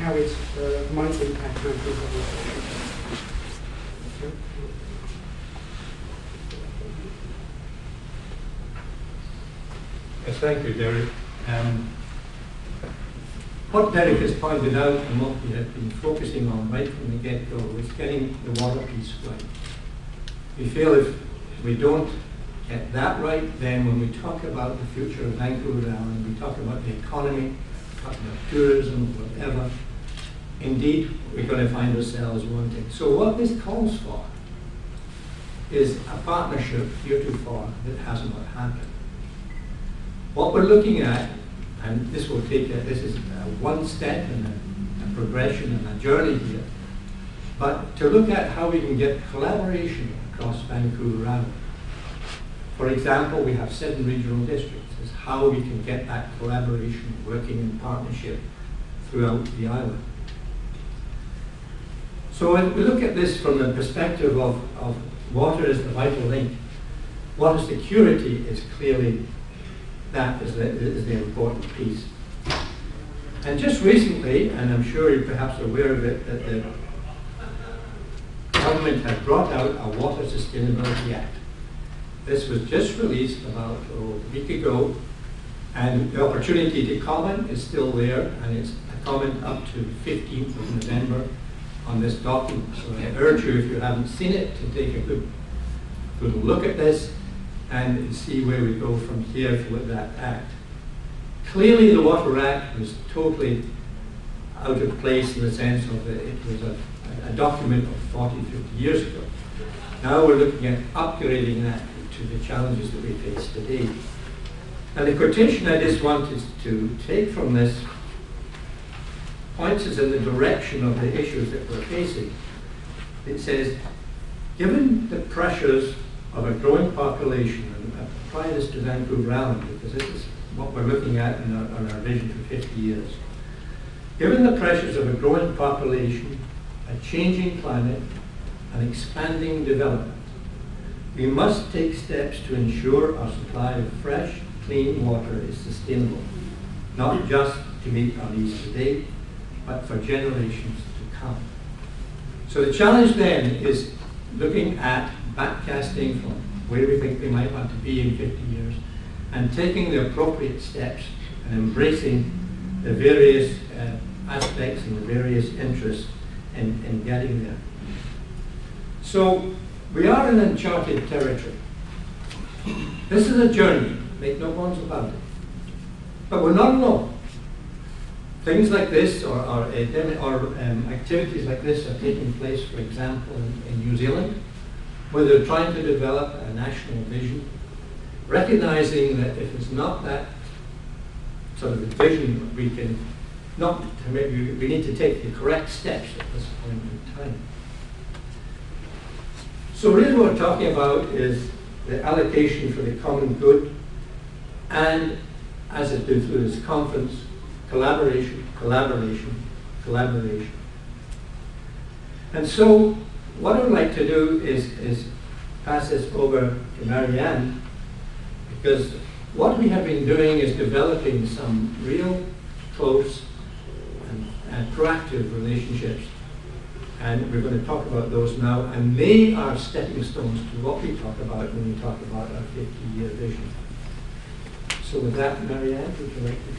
how it might impact Vancouver. Yes, thank you, Derek. What Derek has pointed out and what we have been focusing on right from the get-go is getting the water piece right. We feel if we don't get that right, then when we talk about the future of Vancouver Island, we talk about the economy, talk about tourism, whatever, indeed, we're going to find ourselves wanting. So what this calls for is a partnership heretofore that has not happened. What we're looking at, and this will take, this is one step in a progression and a journey here, but to look at how we can get collaboration across Vancouver Island. For example, we have 7 regional districts. Is how we can get that collaboration working in partnership throughout the island. So when we look at this from the perspective of water as the vital link, water security is clearly that is the important piece. And just recently, and I'm sure you're perhaps aware of it, that the government had brought out a Water Sustainability Act. This was just released about a week ago, and the opportunity to comment is still there, and it's a comment up to the 15th of November on this document. So I urge you, if you haven't seen it, to take a good look at this and see where we go from here with that act. Clearly the Water Act was totally out of place in the sense of that it was a document of 40, 50 years ago. Now we're looking at upgrading that to the challenges that we face today. And the quotation I just wanted to take from this points us in the direction of the issues that we're facing. It says, given the pressures of a growing population, and apply this to Vancouver Island because this is what we're looking at on our vision for 50 years. Given the pressures of a growing population, a changing climate, and expanding development, we must take steps to ensure our supply of fresh, clean water is sustainable, not just to meet our needs today, but for generations to come. So the challenge then is looking at backcasting from where we think we might want to be in 50 years and taking the appropriate steps and embracing the various aspects and the various interests in getting there. So we are in uncharted territory. This is a journey, make no bones about it. But we're not alone. Things like this or activities like this are taking place, for example, in New Zealand, where they're trying to develop a national vision, recognizing that if it's not that sort of vision, we need to take the correct steps at this point in time. So really what we're talking about is the allocation for the common good, and as it's been through this conference, collaboration, collaboration, collaboration. And so what I would like to do is pass this over to Marianne, because what we have been doing is developing some real close and proactive relationships. And we're going to talk about those now, and they are stepping stones to what we talk about when we talk about our 50-year vision. So with that, Marianne, would you like to